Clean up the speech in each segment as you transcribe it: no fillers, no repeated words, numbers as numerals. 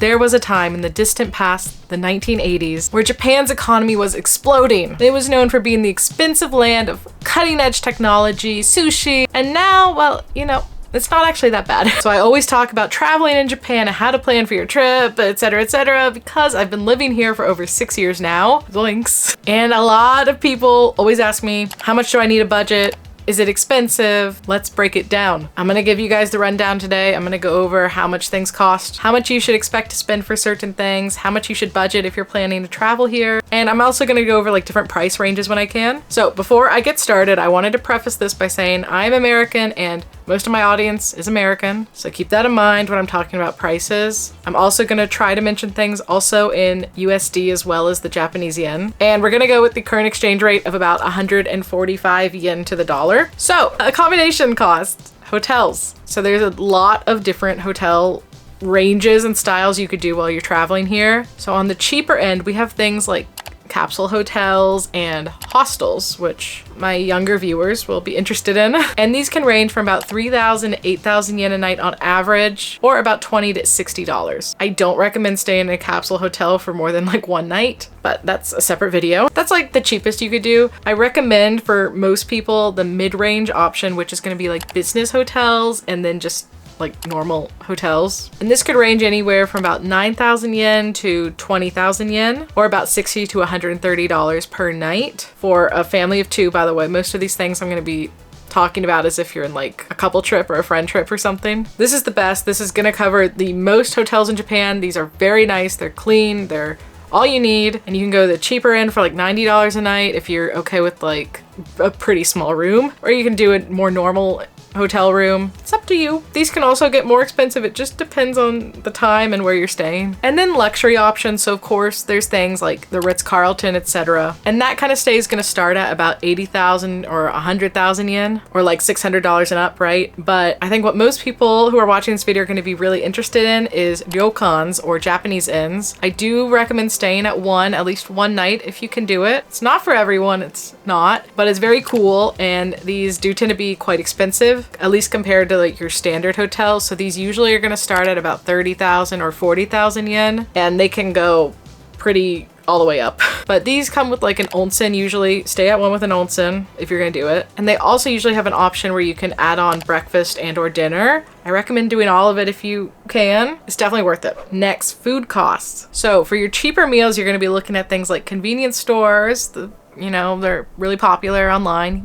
There was a time in the distant past, the 1980s, where Japan's economy was exploding. It was known for being the expensive land of cutting-edge technology, sushi, and now, well, you know, it's not actually that bad. So I always talk about traveling in Japan and how to plan for your trip, etc., because I've been living here for over 6 years now. Zoinks. And a lot of people always ask me, how much do I need a budget? Is it expensive? Let's break it down. I'm gonna give you guys the rundown today. I'm gonna go over how much things cost, how much you should expect to spend for certain things, how much you should budget if you're planning to travel here. And I'm also gonna go over like different price ranges when I can. So before I get started, I wanted to preface this by saying I'm American and most of my audience is American, so keep that in mind when I'm talking about prices. I'm also gonna try to mention things also in USD as well as the Japanese yen. And we're gonna go with the current exchange rate of about 145 yen to the dollar. So, accommodation costs, hotels. So there's a lot of different hotel ranges and styles you could do while you're traveling here. So on the cheaper end, we have things like capsule hotels and hostels, which my younger viewers will be interested in. And these can range from about 3,000 to 8,000 yen a night on average, or about $20 to $60. I don't recommend staying in a capsule hotel for more than like one night, but that's a separate video. That's like the cheapest you could do. I recommend for most people the mid-range option, which is going to be like business hotels and then just like normal hotels. And this could range anywhere from about 9,000 yen to 20,000 yen, or about $60 to $130 per night for a family of two. By the way, most of these things I'm going to be talking about as if you're in like a couple trip or a friend trip or something. This is the best. This is going to cover the most hotels in Japan. These are very nice. They're clean. They're all you need. And you can go the cheaper end for like $90 a night if you're okay with like a pretty small room, or you can do a more normal hotel room. It's up to you. These can also get more expensive. It just depends on the time and where you're staying. And then luxury options. So of course there's things like the Ritz-Carlton, etc. And that kind of stay is going to start at about 80,000 or 100,000 yen, or like $600 and up, right? But I think what most people who are watching this video are going to be really interested in is ryokans, or Japanese inns. I do recommend staying at one, at least one night if you can do it. It's not for everyone, it's not, but it's very cool. And these do tend to be quite expensive, at least compared to like your standard hotels. So these usually are going to start at about 30,000 or 40,000 yen, and they can go pretty all the way up. But these come with like an onsen usually. Stay at one with an onsen if you're gonna do it. And they also usually have an option where you can add on breakfast and or dinner. I recommend doing all of it if you can. It's definitely worth it. Next, food costs. So for your cheaper meals, you're gonna be looking at things like convenience stores. You know, they're really popular online.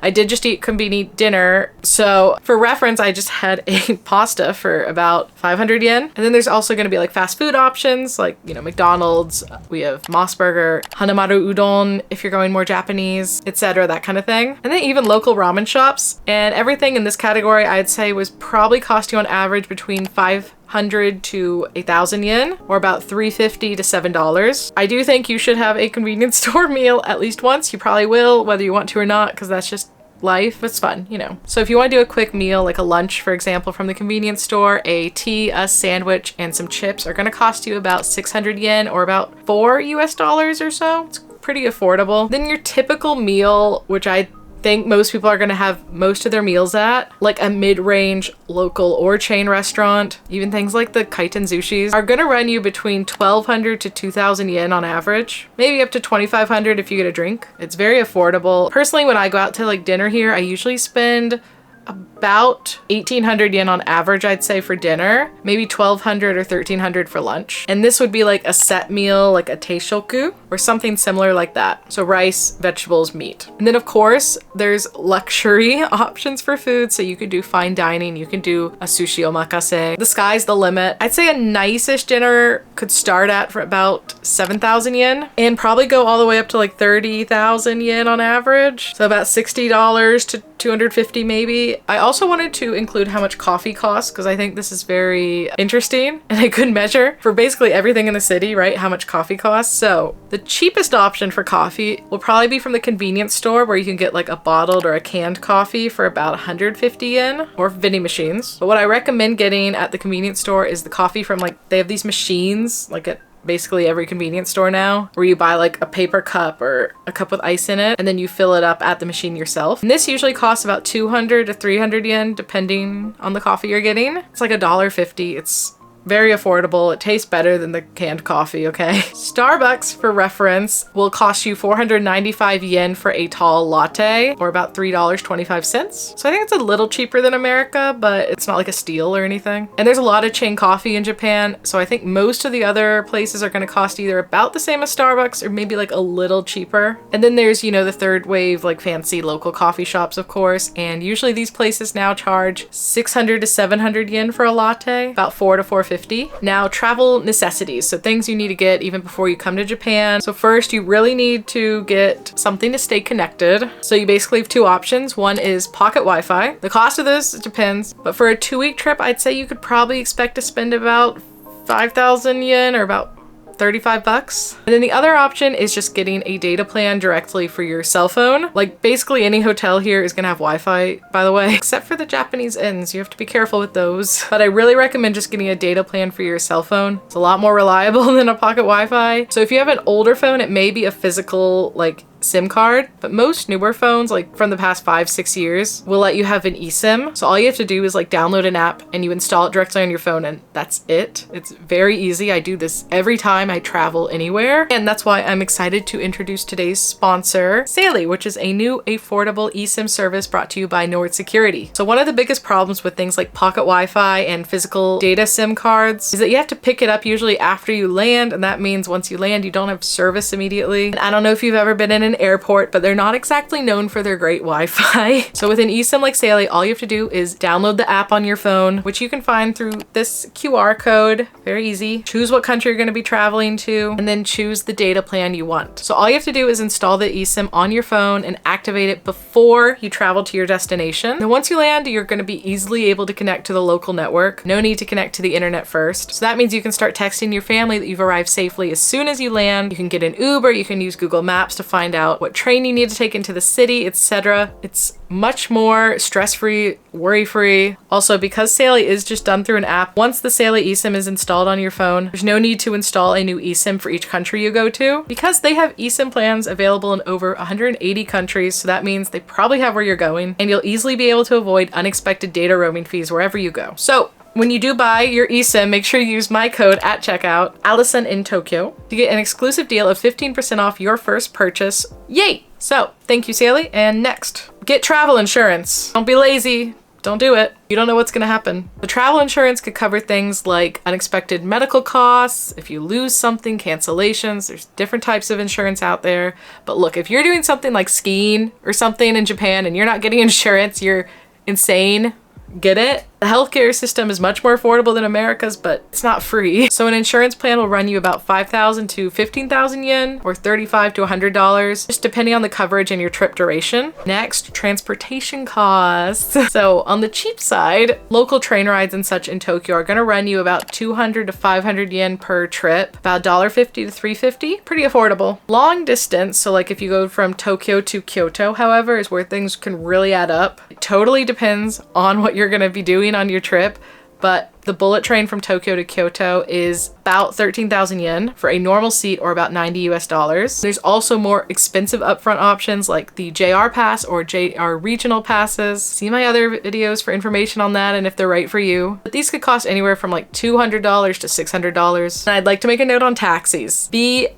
I did just couldn't eat dinner. So for reference, I just had a pasta for about 500 yen. And then there's also going to be like fast food options like, you know, McDonald's. We have Moss Burger, Hanamaru Udon if you're going more Japanese, etc., that kind of thing. And then even local ramen shops. And everything in this category I'd say was probably cost you on average between 500 to 1,000 yen, or about $3.50 to $7. I do think you should have a convenience store meal at least once. You probably will, whether you want to or not, because that's just life. It's fun, you know. So if you want to do a quick meal, like a lunch, for example, from the convenience store, a tea, a sandwich, and some chips are going to cost you about 600 yen, or about $4 US or so. It's pretty affordable. Then your typical meal, which I think most people are going to have most of their meals at, like a mid-range local or chain restaurant, even things like the kaiten sushis, are going to run you between 1,200 to 2,000 yen on average, maybe up to 2,500 if you get a drink. It's very affordable. Personally, when I go out to like dinner here, I usually spend about 1,800 yen on average, I'd say, for dinner, maybe 1,200 or 1,300 for lunch. And this would be like a set meal, like a teishoku or something similar like that. So rice, vegetables, meat. And then of course there's luxury options for food. So you could do fine dining, you can do a sushi omakase. The sky's the limit. I'd say a nice-ish dinner could start at for about 7,000 yen and probably go all the way up to like 30,000 yen on average. So about $60 to 250 maybe. I also wanted to include how much coffee costs, because I think this is very interesting and a good measure for basically everything in the city, right? How much coffee costs. So the cheapest option for coffee will probably be from the convenience store, where you can get like a bottled or a canned coffee for about 150 yen, or vending machines. But what I recommend getting at the convenience store is the coffee from like, they have these machines like at basically every convenience store now, where you buy like a paper cup or a cup with ice in it, and then you fill it up at the machine yourself. And this usually costs about 200 to 300 yen, depending on the coffee you're getting. It's like $1.50. It's very affordable. It tastes better than the canned coffee, okay? Starbucks, for reference, will cost you 495 yen for a tall latte, or about $3.25. So I think it's a little cheaper than America, but it's not like a steal or anything. And there's a lot of chain coffee in Japan, so I think most of the other places are gonna cost either about the same as Starbucks or maybe like a little cheaper. And then there's, you know, the third wave, like fancy local coffee shops, of course. And usually these places now charge 600 to 700 yen for a latte, about 4 to 450. Now, travel necessities, so things you need to get even before you come to Japan. So first, you really need to get something to stay connected. So you basically have two options. One is pocket Wi-Fi. The cost of this depends, but for a 2-week trip, I'd say you could probably expect to spend about 5,000 yen, or about 35 bucks. And then the other option is just getting a data plan directly for your cell phone. Like basically any hotel here is gonna have Wi-Fi, by the way, except for the Japanese inns. You have to be careful with those. But I really recommend just getting a data plan for your cell phone. It's a lot more reliable than a pocket Wi-Fi. So if you have an older phone, it may be a physical like SIM card, but most newer phones, like from the past 5-6 years, will let you have an eSIM. So all you have to do is like download an app and you install it directly on your phone, and that's it. It's very easy. I do this every time I travel anywhere, and that's why I'm excited to introduce today's sponsor, Saily, which is a new affordable eSIM service brought to you by Nord Security. So one of the biggest problems with things like pocket Wi-Fi and physical data SIM cards is that you have to pick it up usually after you land, and that means once you land, you don't have service immediately. And I don't know if you've ever been in an airport, but they're not exactly known for their great Wi-Fi. So with an eSIM like Saily, all you have to do is download the app on your phone, which you can find through this QR code. Very easy. Choose what country you're going to be traveling to, and then choose the data plan you want. So all you have to do is install the eSIM on your phone and activate it before you travel to your destination. And once you land, you're going to be easily able to connect to the local network. No need to connect to the internet first. So that means you can start texting your family that you've arrived safely as soon as you land. You can get an Uber, you can use Google Maps to find out what train you need to take into the city, etc. It's much more stress-free, worry-free. Also, because Saily is just done through an app, once the Saily eSIM is installed on your phone, there's no need to install a new eSIM for each country you go to, because they have eSIM plans available in over 180 countries, so that means they probably have where you're going, and you'll easily be able to avoid unexpected data roaming fees wherever you go. So when you do buy your eSIM, make sure you use my code at checkout, Allison in Tokyo, to get an exclusive deal of 15% off your first purchase. Yay! So, thank you, Saily. And next, get travel insurance. Don't be lazy. Don't do it. You don't know what's gonna happen. The travel insurance could cover things like unexpected medical costs, if you lose something, cancellations. There's different types of insurance out there. But look, if you're doing something like skiing or something in Japan and you're not getting insurance, you're insane. Get it? The healthcare system is much more affordable than America's, but it's not free. So an insurance plan will run you about 5,000 to 15,000 yen, or $35 to $100, just depending on the coverage and your trip duration. Next, transportation costs. So on the cheap side, local train rides and such in Tokyo are gonna run you about 200 to 500 yen per trip, about $1.50 to $3.50, pretty affordable. Long distance, so like if you go from Tokyo to Kyoto, however, is where things can really add up. It totally depends on what you're gonna be doing on your trip, but the bullet train from Tokyo to Kyoto is about 13,000 yen for a normal seat, or about $90 US. There's also more expensive upfront options like the JR Pass or JR Regional Passes. See my other videos for information on that and if they're right for you. But these could cost anywhere from like $200 to $600. And I'd like to make a note on taxis. Be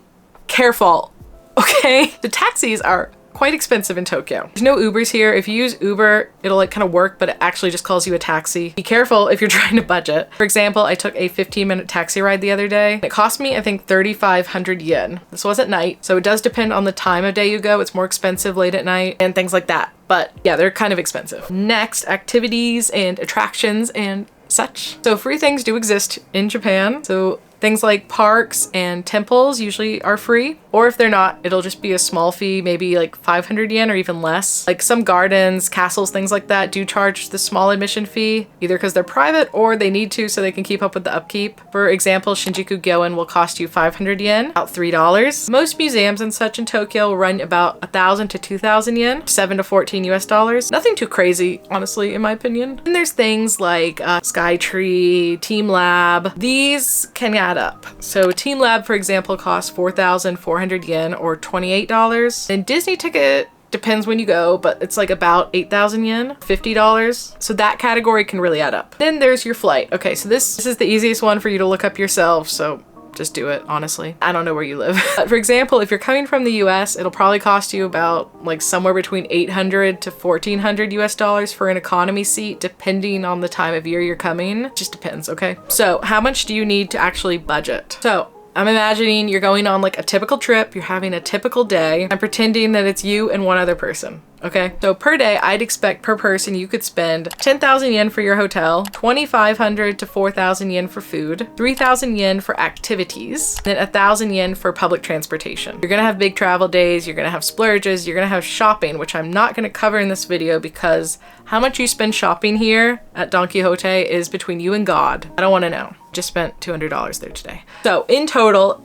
careful, okay? The taxis are quite expensive in Tokyo. There's no Ubers here. If you use Uber, it'll like kind of work, but it actually just calls you a taxi. Be careful if you're trying to budget. For example, I took a 15-minute taxi ride the other day. It cost me, I think, 3,500 yen. This was at night, so it does depend on the time of day you go. It's more expensive late at night and things like that. But yeah, they're kind of expensive. Next, activities and attractions and such. So free things do exist in Japan. So things like parks and temples usually are free, or if they're not, it'll just be a small fee, maybe like 500 yen or even less. Like some gardens, castles, things like that do charge the small admission fee, either because they're private or they need to so they can keep up with the upkeep. For example, Shinjuku Gyoen will cost you 500 yen, about $3. Most museums and such in Tokyo will run about 1,000 to 2,000 yen, 7 to 14 US. Nothing too crazy, honestly, in my opinion. And there's things like Skytree, Team Lab. These can add up. So Team Lab, for example, costs 4,400 yen or $28. And Disney ticket Depends when you go, but it's like about 8,000 yen, $50. So that category can really add up. Then there's your flight. Okay, so this is the easiest one for you to look up yourself. So just do it, honestly. I don't know where you live. But for example, if you're coming from the US, it'll probably cost you about like somewhere between 800 to 1,400 US dollars for an economy seat, depending on the time of year you're coming. It just depends, okay? So how much do you need to actually budget? So I'm imagining you're going on like a typical trip, you're having a typical day. I'm pretending that it's you and one other person, okay? So per day, I'd expect per person you could spend 10,000 yen for your hotel, 2,500 to 4,000 yen for food, 3,000 yen for activities, then 1,000 yen for public transportation. You're gonna have big travel days, you're gonna have splurges, you're gonna have shopping, which I'm not gonna cover in this video because how much you spend shopping here at Don Quixote is between you and God. I don't wanna know. Just spent $200 there today. So in total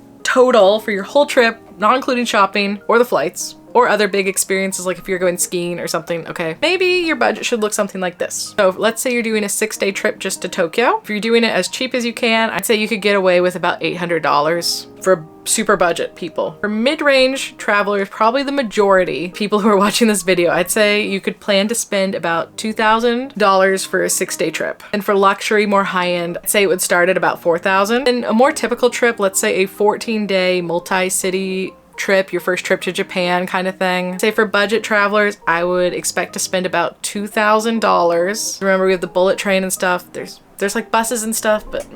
for your whole trip, not including shopping or the flights or other big experiences, like if you're going skiing or something, okay, maybe your budget should look something like this. So let's say you're doing a 6-day trip just to Tokyo. If you're doing it as cheap as you can, I'd say you could get away with about $800 for super budget people. For mid-range travelers, probably the majority people who are watching this video, I'd say you could plan to spend about $2,000 for a 6-day trip. And for luxury, more high-end, I'd say it would start at about $4,000. And a more typical trip, let's say a 14-day multi-city trip, your first trip to Japan kind of thing. Say for budget travelers, I would expect to spend about $2,000. Remember, we have the bullet train and stuff. There's like buses and stuff, but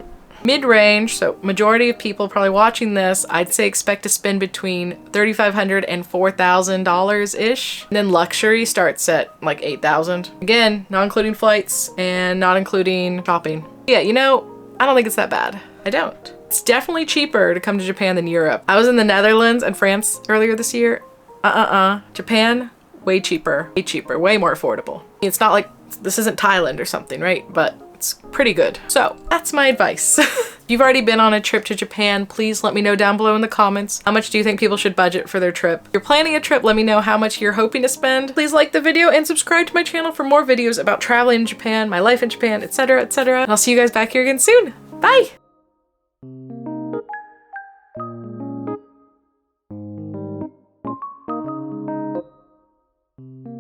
mid-range, so majority of people probably watching this, I'd say expect to spend between $3,500 and $4,000-ish. And then luxury starts at like $8,000. Again, not including flights and not including shopping. Yeah, you know, I don't think it's that bad. I don't. It's definitely cheaper to come to Japan than Europe. I was in the Netherlands and France earlier this year. Japan, way cheaper, way more affordable. It's not like this isn't Thailand or something, right? But it's pretty good. So that's my advice. If you've already been on a trip to Japan, please let me know down below in the comments. How much do you think people should budget for their trip? If you're planning a trip, let me know how much you're hoping to spend. Please like the video and subscribe to my channel for more videos about traveling in Japan, my life in Japan, etc., etc. And I'll see you guys back here again soon. Bye!